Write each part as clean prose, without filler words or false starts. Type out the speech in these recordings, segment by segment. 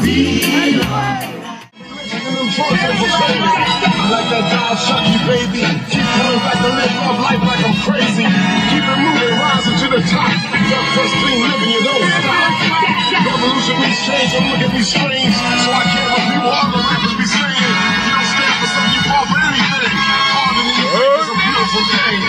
Like that dog Chucky, baby. Keep coming back to live love life like I'm crazy. Keep it moving, rising to the top. Your first clean living, you don't stop. Revolution means change, and look at me strange. So I care what people all the rappers be saying. You don't stand for something, you fall for anything. Harder than you think is a beautiful thing.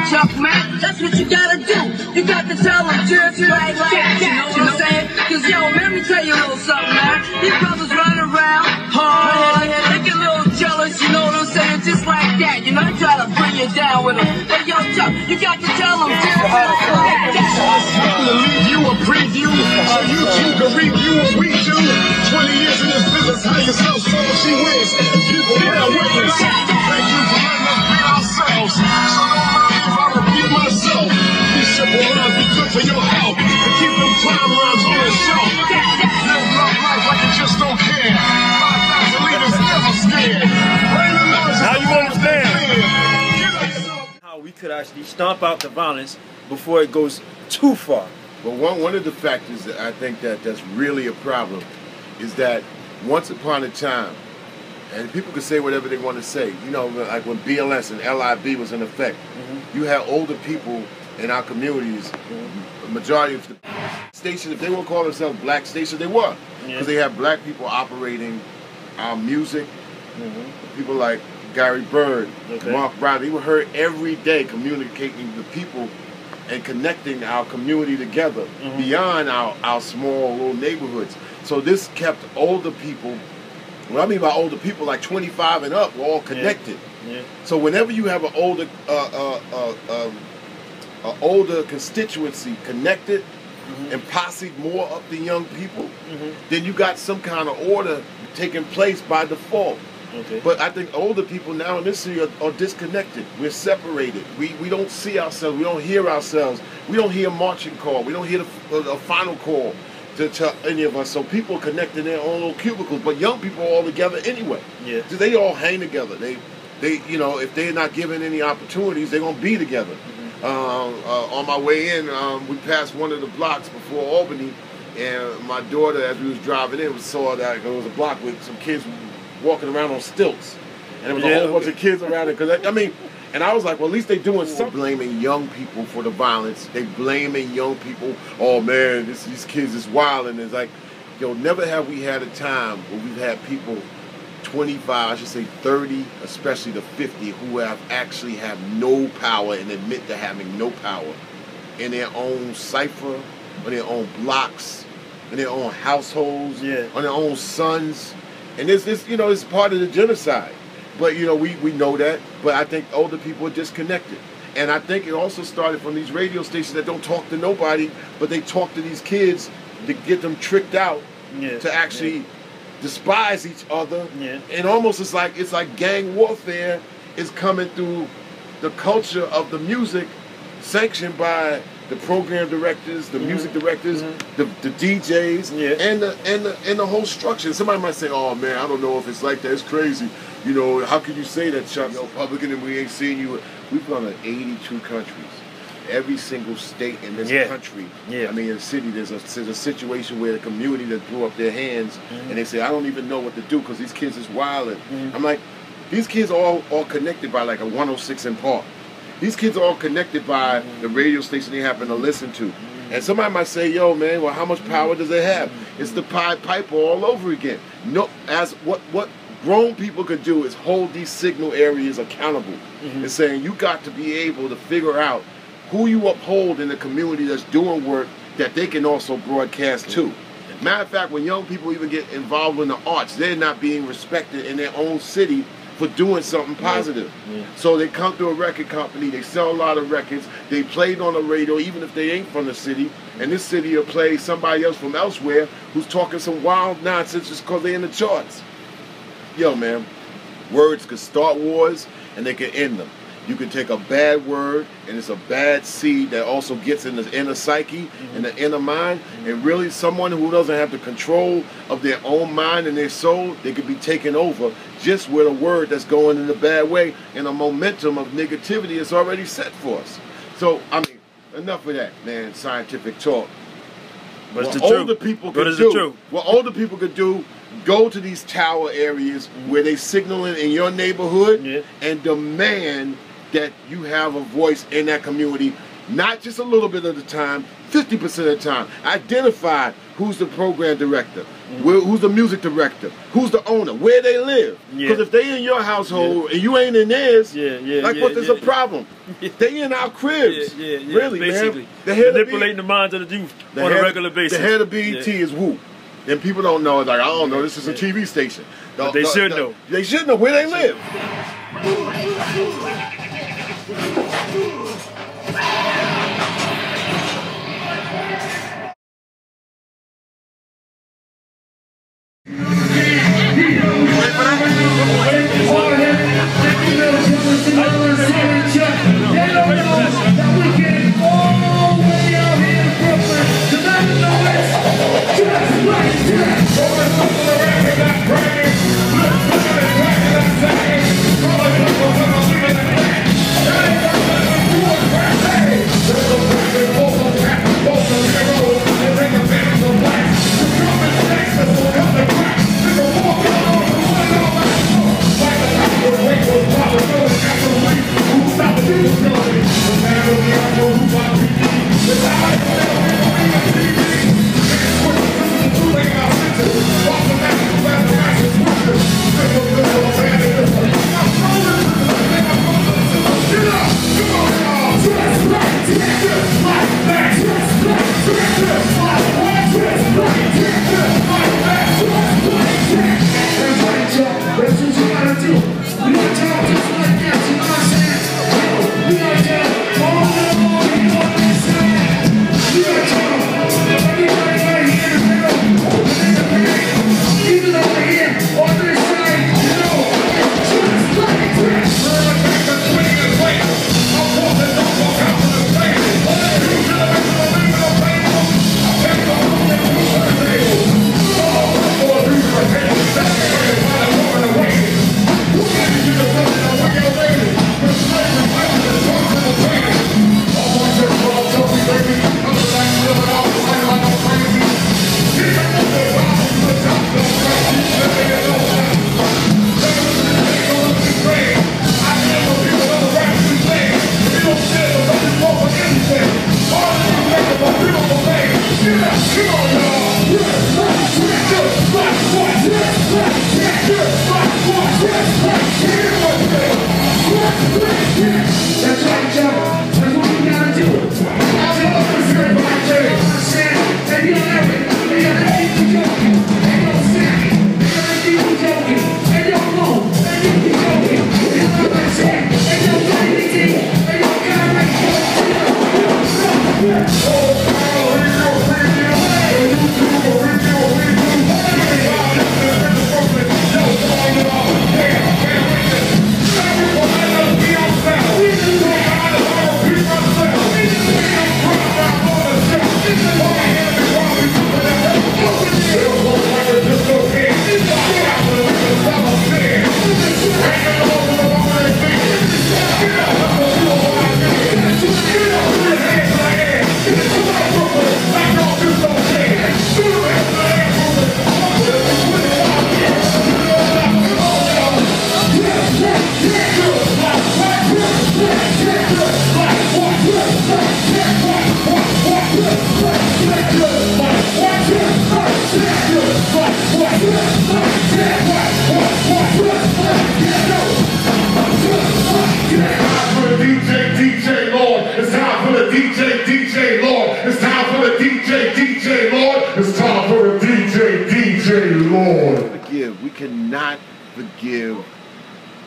Chuck, man, that's what you gotta do. You got to tell them just like that, you know what I'm saying? Cause yo, let me tell you a little something, man. These brothers running around hard, they get a little jealous, you know what I'm saying? Just like that, you know, they try to bring you down with them. But yo, Chuck, you got to tell them just like that. I'm gonna leave you a preview, so you two can review what we do. 20 years in this business, how you sell so she wins. People bear witness. Thank you for letting us be ourselves. So myself, these simple lines be good for your health. To keep them crime rhymes on the shelf. Live love life like you just don't care. 5,000 leaders never scared. Now you understand how we could actually stomp out the violence before it goes too far. But one of the factors that I think that's really a problem is that once upon a time, and people can say whatever they want to say. You know, like when BLS and LIB was in effect, you had older people in our communities, the majority of the stations, if they won't call themselves black stations, they were. Because they had black people operating our music. People like Gary Bird, Mark Brown, they were heard every day communicating with people and connecting our community together beyond our small little neighborhoods. So this kept older people. What I mean by older people, like 25 and up, we're all connected. So whenever you have an older constituency connected and posse more up the young people, then you got some kind of order taking place by default. But I think older people now in this city are disconnected. We're separated. We don't see ourselves. We don't hear ourselves. We don't hear marching call. We don't hear the final call to any of us. So people connect in their own little cubicles, but young people are all together anyway. They all hang together. They you know, if they're not given any opportunities, they're gonna be together. On my way in, we passed one of the blocks before Albany, and my daughter, as we was driving in, saw that there was a block with some kids walking around on stilts, and there was a whole bunch of kids around it. Cause I mean. And I was like, well, at least they're doing something. Blaming young people for the violence. They blaming young people. Oh, man, these kids is wild. And it's like, yo, never have we had a time where we've had people 25, I should say 30, especially to 50, who actually have no power and admit to having no power in their own cipher, on their own blocks, in their own households, on their own sons. And this, you know, it's part of the genocide. But, you know, we know that. But I think older people are disconnected. And I think it also started from these radio stations that don't talk to nobody, but they talk to these kids to get them tricked out to actually despise each other. And almost it's like gang warfare is coming through the culture of the music sanctioned by the program directors, the music directors, the DJs, and the whole structure. Somebody might say, oh man, I don't know if it's like that, it's crazy. You know, how can you say that, Chuck? You know, Republican, and we ain't seen you. We've gone to 82 countries. Every single state in this country, I mean, in the city, there's a situation where the community that threw up their hands and they say, I don't even know what to do because these kids is wilding. I'm like, these kids are all connected by like a 106 in Park. These kids are all connected by the radio station they happen to listen to. And somebody might say, yo, man, well, how much power does it have? It's the Pied Piper all over again. No, as what grown people could do is hold these signal areas accountable and saying you got to be able to figure out who you uphold in the community that's doing work that they can also broadcast to. Matter of fact, when young people even get involved in the arts, they're not being respected in their own city for doing something positive. So they come to a record company, they sell a lot of records, they played on the radio even if they ain't from the city, and this city will play somebody else from elsewhere who's talking some wild nonsense just because they're in the charts. Yo, man, words could start wars and they can end them. You can take a bad word, and it's a bad seed that also gets in the inner psyche and the inner mind. And really, someone who doesn't have the control of their own mind and their soul, they could be taken over just with a word that's going in a bad way, and a momentum of negativity is already set for us. So, I mean, enough of that, man, scientific talk. But What it's the older truth. people But could it's the do, truth. what older people could do, go to these tower areas where they signaling in your neighborhood and demand that you have a voice in that community, not just a little bit of the time, 50% of the time. Identify who's the program director, who's the music director, who's the owner, where they live. Because if they in your household and you ain't in theirs, there's a problem. They in our cribs. Really, basically. Man. Manipulating the minds of the youth on a regular basis. The head of BET is who? And people don't know. It's like, I don't know, this is a TV station. But they should know. They should know where they live. We cannot forgive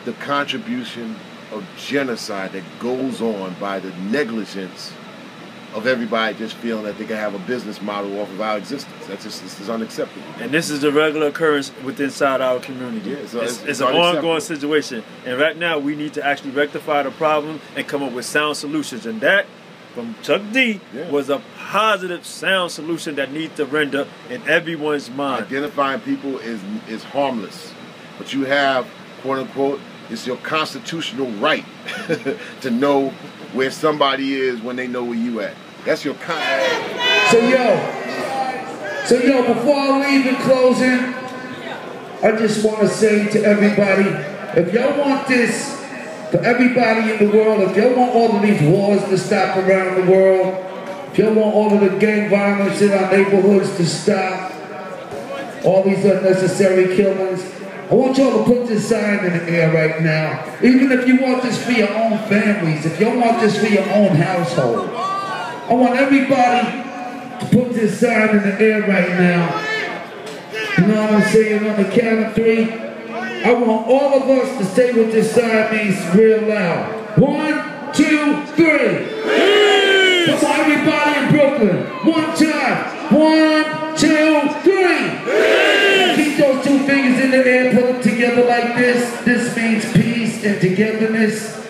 the contribution of genocide that goes on by the negligence of everybody just feeling that they can have a business model off of our existence. This is unacceptable. And this is a regular occurrence inside our community. Yeah, it's an ongoing situation. And right now, we need to actually rectify the problem and come up with sound solutions. And that, from Chuck D, was a positive, sound solution that needs to render in everyone's mind. Identifying people is harmless. But you have, quote unquote, it's your constitutional right to know where somebody is when they know where you at. That's your So yo, before I leave in closing, I just want to say to everybody, if y'all want this for everybody in the world, if y'all want all of these wars to stop around the world, if y'all want all of the gang violence in our neighborhoods to stop, all these unnecessary killings, I want y'all to put this sign in the air right now. Even if you want this for your own families, if you want this for your own household, I want everybody to put this sign in the air right now. You know what I'm saying? On the count of 3, I want all of us to say what this sign means real loud. 1, 2, 3. Come on, everybody in Brooklyn. One time. 1, 2, 3. Keep those 2 fingers in the air, put them together like this. This means peace and togetherness.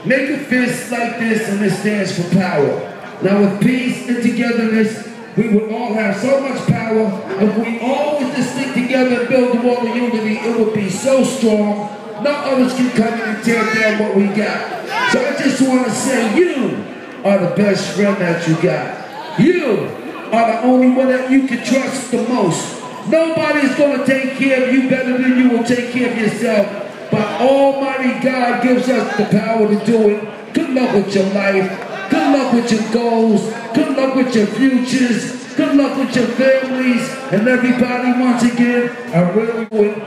Make a fist like this, and this stands for power. Now with peace and togetherness, we would all have so much power. If we all would just stick together and build a wall of unity, it would be so strong. No others can come in and tear down what we got. So I just want to say, you are the best friend that you got. You are the only one that you can trust the most. Nobody's going to take care of you better than you will take care of yourself. But Almighty God gives us the power to do it. Good luck with your life. Good luck with your goals. Good luck with your futures. Good luck with your families. And everybody, once again, I really would